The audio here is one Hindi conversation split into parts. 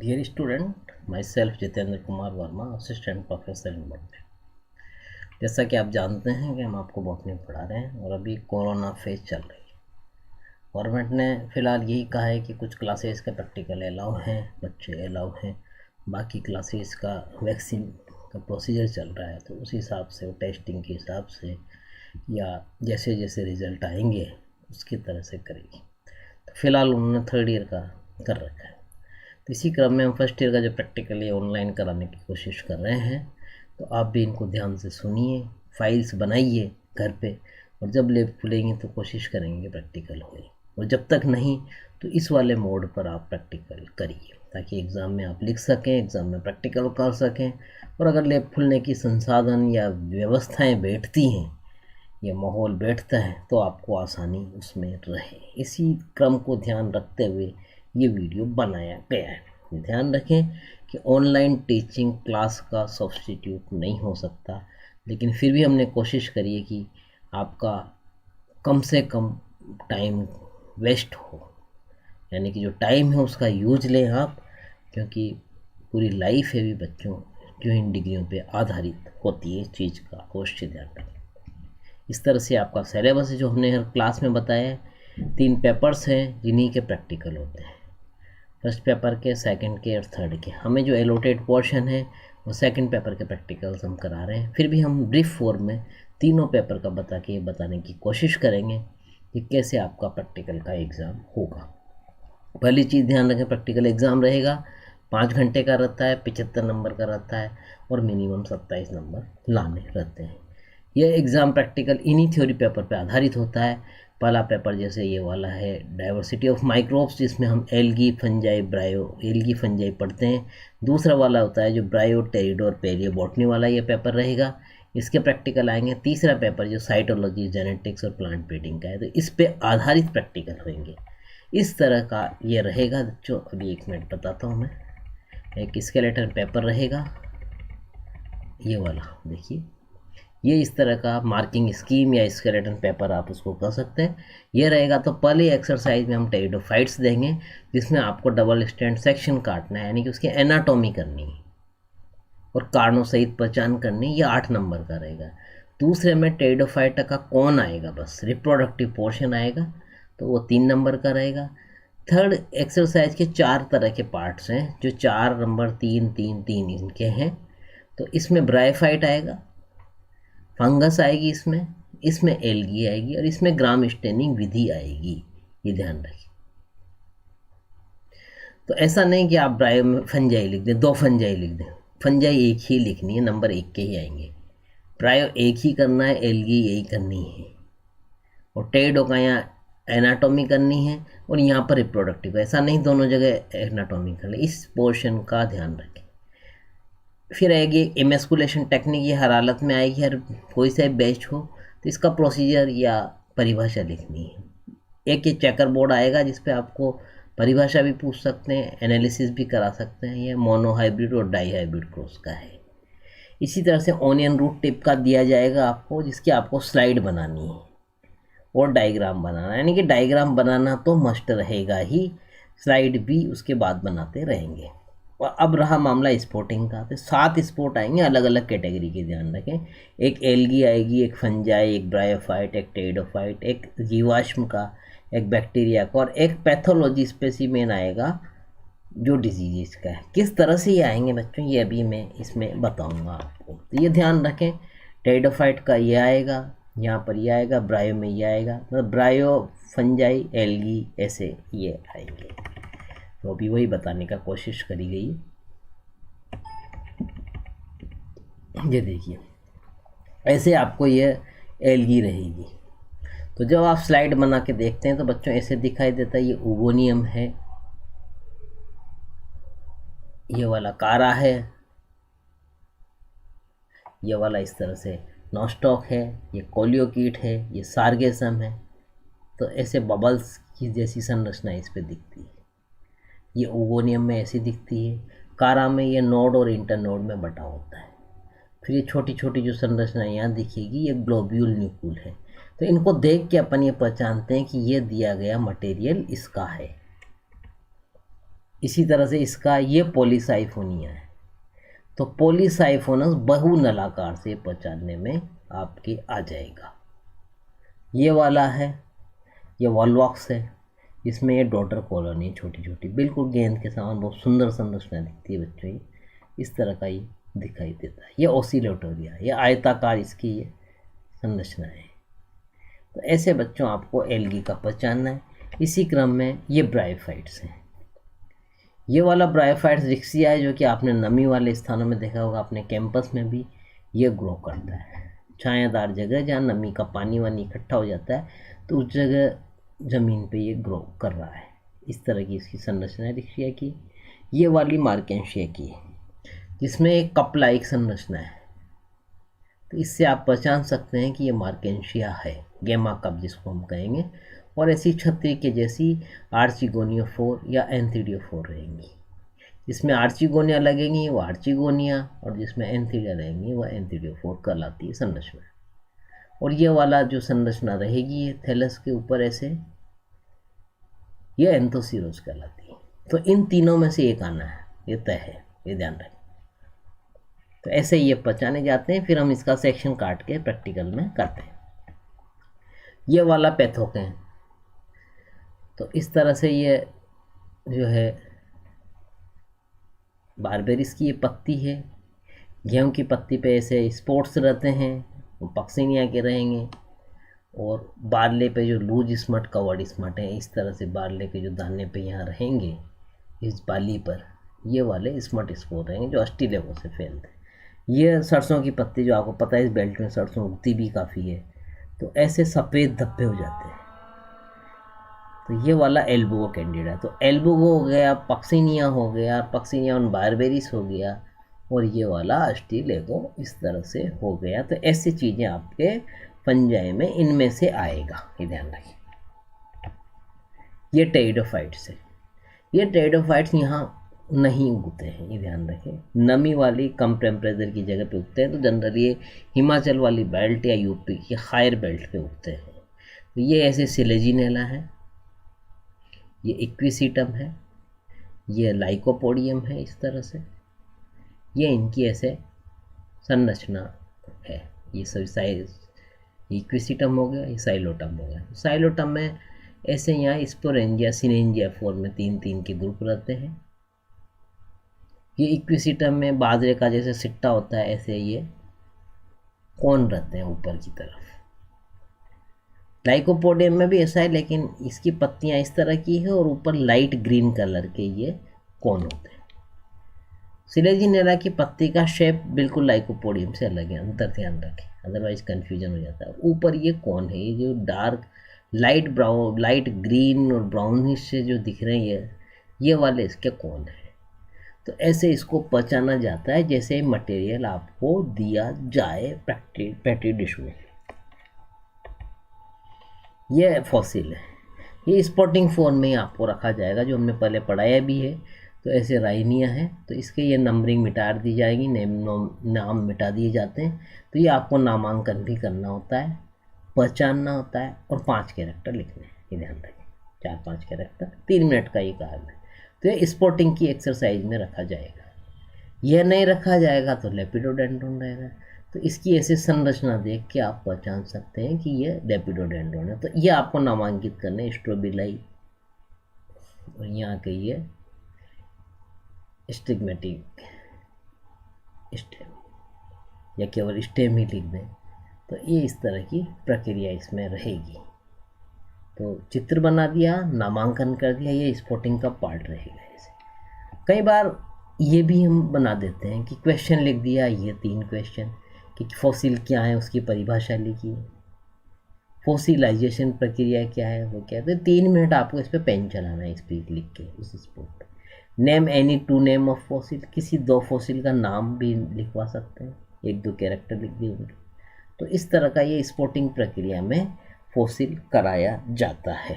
Dear student, myself Jitendra Kumar Verma, assistant professor in botany. जैसा कि आप जानते हैं कि हम आपको बॉटनी पढ़ा रहे हैं और अभी कोरोना फेज चल रही है। गवर्नमेंट ने फ़िलहाल यही कहा है कि कुछ क्लासेस का प्रैक्टिकल अलाउ हैं, बच्चे अलाउ हैं, बाकी क्लासेस का वैक्सीन का प्रोसीजर चल रहा है, तो उस हिसाब से वो टेस्टिंग के हिसाब से या जैसे जैसे रिज़ल्ट आएंगे उसकी तरह से करेगी। तो फ़िलहाल उन्होंने थर्ड ईयर का कर रखा है। तो इसी क्रम में हम फर्स्ट ईयर का जो प्रैक्टिकल है ऑनलाइन कराने की कोशिश कर रहे हैं, तो आप भी इनको ध्यान से सुनिए, फाइल्स बनाइए घर पे, और जब लैब खुलेंगी तो कोशिश करेंगे प्रैक्टिकल होए, और जब तक नहीं तो इस वाले मोड पर आप प्रैक्टिकल करिए ताकि एग्ज़ाम में आप लिख सकें, एग्ज़ाम में प्रैक्टिकल कर सकें। और अगर लैब खुलने की संसाधन या व्यवस्थाएँ बैठती हैं या माहौल बैठता है तो आपको आसानी उसमें रहे। इसी क्रम को ध्यान रखते हुए ये वीडियो बनाया गया है। ध्यान रखें कि ऑनलाइन टीचिंग क्लास का सब्स्टिट्यूट नहीं हो सकता, लेकिन फिर भी हमने कोशिश करी है कि आपका कम से कम टाइम वेस्ट हो, यानी कि जो टाइम है उसका यूज लें आप, क्योंकि पूरी लाइफ है भी बच्चों जो इन डिग्रियों पे आधारित होती है। इस चीज़ का अवश्य ध्यान रखें। इस तरह से आपका सिलेबस है जो हमने हर क्लास में बताया है। 3 पेपर्स हैं जिन्हीं के प्रैक्टिकल होते हैं, फर्स्ट पेपर के, सेकंड के और थर्ड के। हमें जो एलोटेड पोर्शन है वो सेकंड पेपर के प्रैक्टिकल्स हम करा रहे हैं। फिर भी हम ब्रीफ फॉर्म में तीनों पेपर का बताने की कोशिश करेंगे कि कैसे आपका प्रैक्टिकल का एग्ज़ाम होगा। पहली चीज़ ध्यान रखें, प्रैक्टिकल एग्ज़ाम रहेगा 5 घंटे का रहता है, 75 नंबर का रहता है और मिनिमम 27 नंबर लाने रहते हैं। यह एग्ज़ाम प्रैक्टिकल इन्हीं थ्योरी पेपर पर आधारित होता है। पहला पेपर जैसे ये वाला है डाइवर्सिटी ऑफ माइक्रोब्स, जिसमें हम एल्गी, फंजाई, ब्रायो, एल्गी, फंजाई पढ़ते हैं। दूसरा वाला होता है जो ब्रायो, टेरिडोर, पेलियो, बॉटनी वाला ये पेपर रहेगा, इसके प्रैक्टिकल आएंगे। तीसरा पेपर जो साइटोलॉजी, जेनेटिक्स और प्लांट ब्रीडिंग का है, तो इस पे आधारित प्रैक्टिकल होंगे। इस तरह का ये रहेगा बच्चों। अभी 1 मिनट बताता हूँ मैं। एक स्केलेटन पेपर रहेगा ये वाला, देखिए ये इस तरह का मार्किंग स्कीम या स्केलेटन पेपर आप उसको कर सकते हैं। ये रहेगा। तो पहले एक्सरसाइज में हम टेरिडोफाइट्स देंगे जिसमें आपको डबल स्टैंड सेक्शन काटना है, यानी कि उसकी एनाटॉमी करनी है और कारणों सहित पहचान करनी। ये 8 नंबर का रहेगा। दूसरे में टेरिडोफाइट का कौन आएगा, बस रिप्रोडक्टिव पोर्शन आएगा, तो वो 3 नंबर का रहेगा। थर्ड एक्सरसाइज के 4 तरह के पार्ट्स हैं जो 4 नंबर 3 3 3 इनके हैं। तो इसमें ब्रायोफाइट आएगा, फंगस आएगी, इसमें एल्गी आएगी और इसमें ग्राम स्टेनिंग विधि आएगी। ये ध्यान रखिए। तो ऐसा नहीं कि आप ब्रायो में फंजाई लिख दें, 2 फंजाई लिख दें। फंजाई एक ही लिखनी है, नंबर 1 के ही आएंगे। ब्रायो एक ही करना है, एल्गी यही करनी है, और टेडो का यहाँ एनाटॉमी करनी है और यहाँ पर रिप्रोडक्टिव। ऐसा नहीं दोनों जगह एनाटॉमी कर ले। इस पोर्शन का ध्यान रखें। फिर आएगी इमेस्कुलेशन टेक्निक, ये हर हालत में आएगी, हर कोई सा बैच हो तो इसका प्रोसीजर या परिभाषा लिखनी है। एक ये चेकर बोर्ड आएगा जिस पे आपको परिभाषा भी पूछ सकते हैं, एनालिसिस भी करा सकते हैं। ये मोनो हाइब्रिड और डाई हाइब्रिड क्रॉस का है। इसी तरह से ऑनियन रूट टिप का दिया जाएगा आपको, जिसकी आपको स्लाइड बनानी है और डायग्राम बनाना, यानी कि डायग्राम बनाना तो मस्ट रहेगा ही, स्लाइड भी उसके बाद बनाते रहेंगे। और अब रहा मामला स्पोर्टिंग का, तो 7 स्पोर्ट आएंगे अलग अलग कैटेगरी के, ध्यान रखें। एक एल्गी आएगी, एक फंजाई, एक ब्रायोफाइट, एक टेरिडोफाइट, एक जीवाश्म का, एक बैक्टीरिया का, और एक पैथोलॉजी स्पेसिमेन आएगा जो डिजीज़ का है। किस तरह से ये आएंगे बच्चों, ये अभी मैं इसमें बताऊंगा आपको। तो ये ध्यान रखें, टेरिडोफाइट का ये आएगा, यहाँ पर ये आएगा, ब्रायो में ये आएगा, मतलब ब्रायो, फंजाई, एल्गी, ऐसे ये आएंगे। तो अभी वही बताने का कोशिश करी गई। ये देखिए ऐसे आपको ये एल्गी रहेगी। तो जब आप स्लाइड बना के देखते हैं तो बच्चों ऐसे दिखाई देता है। ये ओगोनियम है, ये वाला कारा है, ये वाला इस तरह से नॉस्टॉक है, ये कोलियोकीट है, ये सार्गेसम है। तो ऐसे बबल्स की जैसी संरचना इस पे दिखती है। ये ओगोनियम में ऐसी दिखती है। कारा में ये नोड और इंटरनोड में बटा होता है। फिर ये छोटी छोटी जो संरचना यहाँ दिखेगी, ये ग्लोब्यूल न्यूक्यूल है। तो इनको देख के अपन ये पहचानते हैं कि ये दिया गया मटेरियल इसका है। इसी तरह से इसका ये पॉलीसाइफोनिया है। तो पॉलीसाइफोनस बहुनलाकार से पहचानने में आपके आ जाएगा। ये वाला है, ये वॉलवॉक्स है, इसमें ये डॉटर कॉलोनी छोटी छोटी बिल्कुल गेंद के समान बहुत सुंदर संरचना दिखती है बच्चों। ये इस तरह का ये दिखाई देता है। ये ऑसिलेटोरिया, ये आयताकार इसकी ये संरचना है। तो ऐसे बच्चों आपको एल्गी का पहचानना है। इसी क्रम में ये ब्रायोफाइट्स हैं। ये वाला ब्रायोफाइट्स रिक्सिया है, जो कि आपने नमी वाले स्थानों में देखा होगा, अपने कैंपस में भी ये ग्रो करता है। छायादार जगह जहाँ नमी का पानी वानी इकट्ठा हो जाता है, तो उस जगह ज़मीन पे ये ग्रो कर रहा है। इस तरह की इसकी संरचना है रिक्सिया की। ये वाली मार्केंशिया की है, जिसमें एक कप लाइक संरचना है। तो इससे आप पहचान सकते हैं कि ये मार्केंशिया है, गेमा कप जिसको हम कहेंगे। और ऐसी छतरी के जैसी आर्चिगोनियोफोर या एंथिडियोफोर रहेंगी। जिसमें आर्चिगोनिया लगेंगी वो आर्चिगोनिया, और जिसमें एंथिडिया रहेंगी वो एंथिडियोफोर कहलाती है संरचना। और ये वाला जो संरचना रहेगी ये थैलस के ऊपर ऐसे, ये एंथोसीरोज कहलाती है। तो इन तीनों में से एक आना है, ये तय है, ये ध्यान रखें। तो ऐसे ये पहचाने जाते हैं। फिर हम इसका सेक्शन काट के प्रैक्टिकल में करते हैं। ये वाला पैथोकेन, तो इस तरह से ये जो है बारबेरिस की ये पत्ती है। गेहूं की पत्ती पे ऐसे स्पॉट्स रहते हैं, वो पक्सिनिया के रहेंगे। और बारले पे जो लूज स्मट कवर्ड स्मट है, इस तरह से बारले के जो दाने पे यहाँ रहेंगे इस बाली पर, ये वाले स्मट स्पोर रहेंगे जो अस्टिलेगो से फैलते हैं। ये सरसों की पत्ती, जो आपको पता है इस बेल्ट में सरसों उगती भी काफ़ी है, तो ऐसे सफ़ेद धब्बे हो जाते हैं। तो ये वाला एल्बुगो कैंडिडा, तो एल्बुगो हो गया, पक्सिनिया हो गया, पक्सिनिया ऑन बारबेरिस हो गया, और ये वाला अस्टिलेगो इस तरह से हो गया। तो ऐसी चीज़ें आपके फंजाई में इनमें से आएगा, ये ध्यान रखिए। ये टेरिडोफाइट्स है। ये टेरिडोफाइट्स यहाँ नहीं उगते हैं, ये ध्यान रखें। नमी वाली कम टेम्परेचर की जगह पे उगते हैं। तो जनरली ये हिमाचल वाली बेल्ट या यूपी की हायर बेल्ट पे उगते हैं। तो ये ऐसे सिलेजिनेला है, ये इक्विसिटम है, ये लाइकोपोडियम है। इस तरह से ये इनकी ऐसे संरचना है। ये सभी साइज, इक्विसिटम हो गया, ये साइलोटम हो गया। साइलोटम में ऐसे यहाँ स्पोरेंजिया सिनेंजिया फॉर्म में 3-3 के ग्रुप रहते हैं। ये इक्विसिटम में बाजरे का जैसे सिट्टा होता है, ऐसे ये कौन रहते हैं ऊपर की तरफ। लाइकोपोडियम में भी ऐसा है, लेकिन इसकी पत्तियां इस तरह की है और ऊपर लाइट ग्रीन कलर के ये कौन होते हैं। सिलेजिनेला की पत्ती का शेप बिल्कुल लाइकोपोडियम से अलग है, अंतर ध्यान रखें, अदरवाइज कन्फ्यूजन हो जाता है। ऊपर ये कौन है, ये जो dark light brown, light green और ब्राउनिश से जो दिख रहे हैं ये वाले इसके कौन है। तो ऐसे इसको पहचाना जाता है जैसे मटेरियल आपको दिया जाए पैटी डिश में। ये फॉसिल है, ये स्पॉटिंग फॉर्म में आपको रखा जाएगा, जो हमने पहले पढ़ाया भी है। तो ऐसे राइनिया है, तो इसके ये नंबरिंग मिटा दी जाएगी, नाम मिटा दिए जाते हैं। तो ये आपको नामांकन भी करना होता है, पहचानना होता है, और 5 कैरेक्टर लिखने हैं, ये ध्यान रखें। 4-5 कैरेक्टर, 3 मिनट का ये काम है। तो ये स्पॉटिंग की एक्सरसाइज में रखा जाएगा। यह नहीं रखा जाएगा तो लेपिडोडेंड्रोन रहेगा। तो इसकी ऐसी संरचना देख के आप पहचान सकते हैं कि ये लेपिडोडेंड्रोन है। तो ये आपको नामांकित करने, स्ट्रोबिलाई, और यहाँ के ये स्टिग्मेटिक स्टेम, या केवल स्टेम ही लिख दें। तो ये इस तरह की प्रक्रिया इसमें रहेगी। तो चित्र बना दिया, नामांकन कर दिया, ये स्पॉटिंग का पार्ट रहेगा। ऐसे कई बार ये भी हम बना देते हैं कि क्वेश्चन लिख दिया, ये 3 क्वेश्चन कि फॉसिल क्या है उसकी परिभाषा लिखी, फॉसिलाइजेशन प्रक्रिया क्या है वो क्या है। तो 3 मिनट आपको इस पर पेन चलाना है, इस पर लिख के उस spot. Name any 2 name of fossil, किसी 2 फॉसिल का नाम भी लिखवा सकते हैं, 1-2 कैरेक्टर लिख दिए उनके। तो इस तरह का ये स्पॉटिंग प्रक्रिया में फॉसिल कराया जाता है।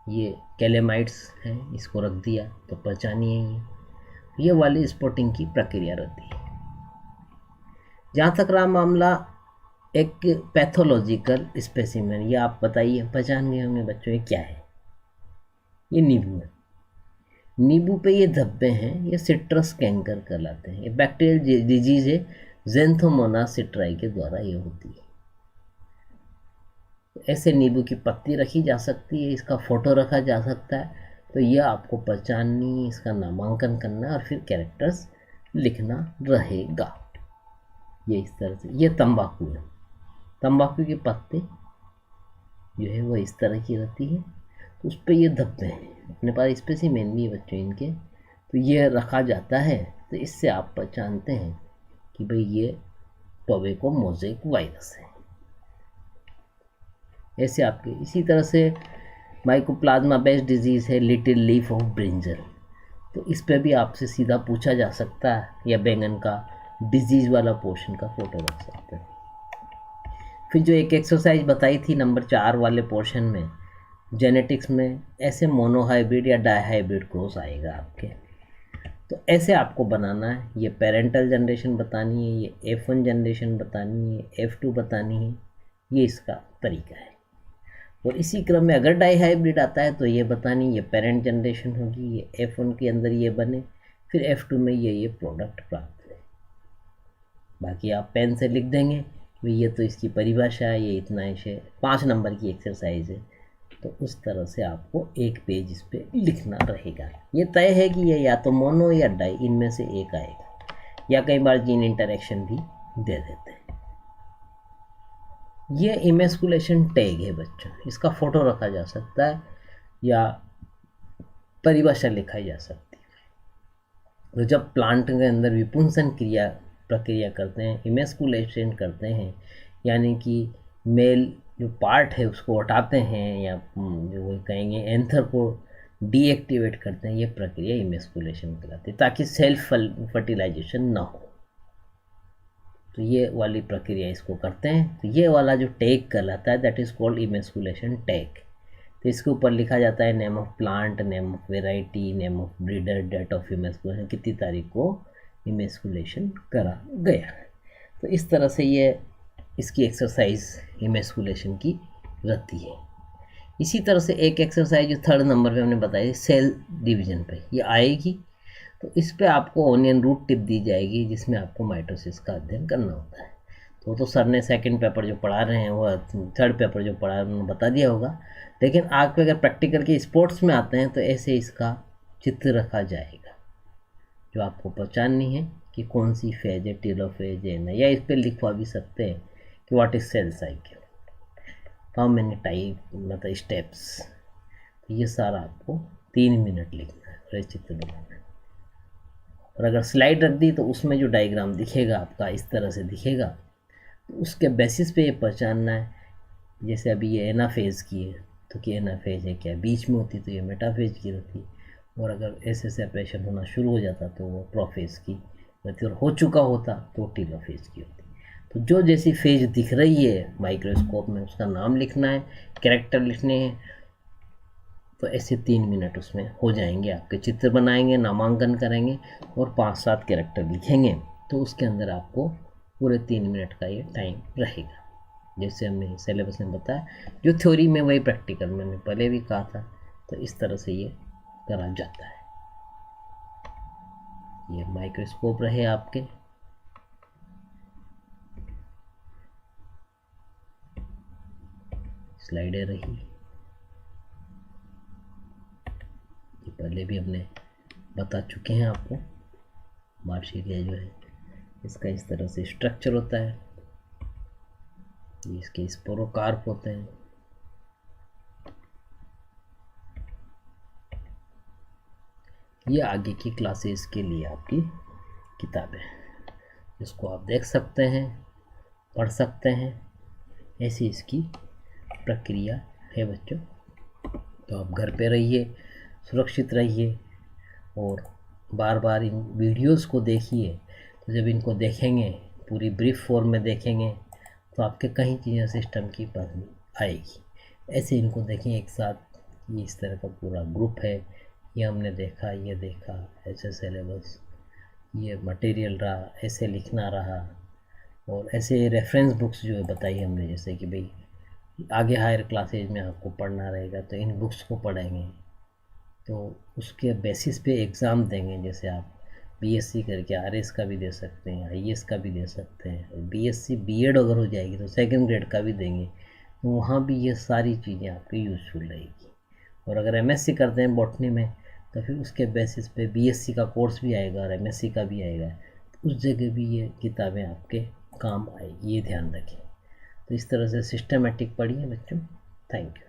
ये कैलेमाइट्स हैं, इसको रख दिया तो पहचानिए ये वाली स्पॉटिंग की प्रक्रिया रहती है। जहाँ तक रहा मामला एक पैथोलॉजिकल स्पेसिमेन, ये आप बताइए, पहचान गए होंगे बच्चों ये क्या है। ये नींबू है, नींबू पे ये धब्बे हैं, ये सिट्रस कैंकर कहलाते हैं। ये बैक्टीरियल डिजीज है, ज़ैंथोमोनास सिट्राई के द्वारा ये होती है। ऐसे नींबू की पत्ती रखी जा सकती है, इसका फोटो रखा जा सकता है। तो ये आपको पहचाननी, इसका नामांकन करना और फिर कैरेक्टर्स लिखना रहेगा। ये इस तरह से, ये तंबाकू है। तंबाकू के पत्ते जो है वो इस तरह की रहती है, तो उस पर ये धब्बे हैं अपने पास स्पेसिमेन भी है बच्चों इनके, तो ये रखा जाता है। तो इससे आप पहचानते हैं कि भाई ये टोबैको मोज़ेक वायरस है। ऐसे आपके इसी तरह से माइकोप्लाज्मा बेस्ड डिजीज़ है लिटिल लीफ ऑफ ब्रिंजल, तो इस पर भी आपसे सीधा पूछा जा सकता है, या बैंगन का डिजीज़ वाला पोर्शन का फोटो रख सकते हैं। फिर जो एक एक्सरसाइज बताई थी नंबर 4 वाले पोर्शन में, जेनेटिक्स में ऐसे मोनोहाइब्रिड या डाईहाइब्रिड क्रॉस आएगा आपके, तो ऐसे आपको बनाना है। ये पेरेंटल जनरेशन बतानी है, ये F1 जनरेशन बतानी है, F2 बतानी है, ये इसका तरीका है। और इसी क्रम में अगर डाईहाइब्रिड आता है तो ये बतानी, ये पेरेंट जनरेशन होगी, ये F1 के अंदर ये बने, फिर F2 में ये प्रोडक्ट प्राप्त है। बाकी आप पेन से लिख देंगे कि ये तो इसकी परिभाषा है, ये इतना ऐसे 5 नंबर की एक्सरसाइज है। तो उस तरह से आपको एक पेज इस पर लिखना रहेगा। ये तय है कि ये या तो मोनो या डाई इनमें से एक आएगा, या कई बार जीन इंटरेक्शन भी दे देते हैं। ये इमेस्कुलेशन टैग है बच्चों, इसका फोटो रखा जा सकता है या परिभाषा लिखाई जा सकती है। तो जब प्लांट के अंदर विपुंसन प्रक्रिया करते हैं, इमेस्कुलेशन करते हैं, यानी कि मेल जो पार्ट है उसको हटाते हैं, या जो वो कहेंगे एंथर को डीएक्टिवेट करते हैं, ये प्रक्रिया इमेस्कुलेशन कहलाती है, ताकि सेल्फ फर्टिलाइजेशन ना हो। तो ये वाली प्रक्रिया इसको करते हैं। तो ये वाला जो टैग कहलाता है that is called emasculation tag. तो इसके ऊपर लिखा जाता है name of plant, name of variety, name of breeder, date of emasculation, कितनी तारीख को इमेस्कुलेशन करा गया। तो इस तरह से ये इसकी एक्सरसाइज इमेस्कुलेशन की रहती है। इसी तरह से एक एक्सरसाइज जो 3rd नंबर पे हमने बताई सेल डिवीजन पे ये आएगी। तो इस पे आपको ओनियन रूट टिप दी जाएगी, जिसमें आपको माइटोसिस का अध्ययन करना होता है। तो सर ने 2nd पेपर जो पढ़ा रहे हैं वो 3rd पेपर जो पढ़ा उन्होंने बता दिया होगा, लेकिन आगे अगर प्रैक्टिकल के स्पोर्ट्स में आते हैं तो ऐसे इसका चित्र रखा जाएगा, जो आपको पहचाननी है कि कौन सी फेज है, टेलोफेज है ना, या इस पर लिखवा भी सकते हैं कि what is cell cycle, how many type, मतलब स्टेप्स। तो ये सारा आपको 3 मिनट लिखना है और चित्र बनाना है। और अगर स्लाइड रख दी तो उसमें जो डायग्राम दिखेगा आपका इस तरह से दिखेगा, तो उसके बेसिस पे ये पहचानना है। जैसे अभी ये एनाफेज की है तो कि एनाफेज है क्या, बीच में होती तो ये मेटाफेज की रहती, और अगर ऐसे सेपरेशन होना शुरू हो जाता तो वो प्रोफेज की रहती, और हो चुका होता तो टीलोफेज की होती। तो जो जैसी फेज दिख रही है माइक्रोस्कोप में उसका नाम लिखना है, कैरेक्टर लिखने हैं। तो ऐसे 3 मिनट उसमें हो जाएंगे, आपके चित्र बनाएंगे, नामांकन करेंगे और 5-7 कैरेक्टर लिखेंगे। तो उसके अंदर आपको पूरे 3 मिनट का ये टाइम रहेगा। जैसे हमने सिलेबस में बताया, जो थ्योरी में वही प्रैक्टिकल में मैंने पहले भी कहा था। तो इस तरह से ये करा जाता है। ये माइक्रोस्कोप रहे आपके, स्लाइडें रही, ये पहले भी हमने बता चुके हैं आपको। मार्शेलिया जो है इसका इस तरह से स्ट्रक्चर होता है, ये इसके स्पोरोकार्प होते हैं। ये आगे की क्लासेस के लिए आपकी किताबें, इसको आप देख सकते हैं, पढ़ सकते हैं। ऐसी इसकी प्रक्रिया है बच्चों। तो आप घर पे रहिए, सुरक्षित रहिए और बार बार इन वीडियोस को देखिए। तो जब इनको देखेंगे, पूरी ब्रीफ फॉर्म में देखेंगे, तो आपके कई चीज़ें सिस्टम की पसंद आएगी। ऐसे इनको देखें एक साथ, ये इस तरह का पूरा ग्रुप है, ये हमने देखा, ये देखा, ऐसे सिलेबस, ये मटेरियल रहा, ऐसे लिखना रहा, और ऐसे रेफरेंस बुक्स जो बताई हमने, जैसे कि भाई आगे हायर क्लासेज में आपको पढ़ना रहेगा तो इन बुक्स को पढ़ेंगे। तो उसके बेसिस पे एग्ज़ाम देंगे। जैसे आप बीएससी करके आरएस का भी दे सकते हैं, आईएएस का भी दे सकते हैं, बीएससी बीएड अगर हो जाएगी तो सेकंड ग्रेड का भी देंगे। तो वहाँ भी ये सारी चीज़ें आपकी यूज़फुल रहेगी। और अगर एमएससी करते हैं बॉटनी में तो फिर उसके बेसिस पे बीएससी का कोर्स भी आएगा और एमएससी का भी आएगा, तो उस जगह भी ये किताबें आपके काम आएगी, ये ध्यान रखें। तो इस तरह से सिस्टमेटिक पढ़िए बच्चों। Thank you.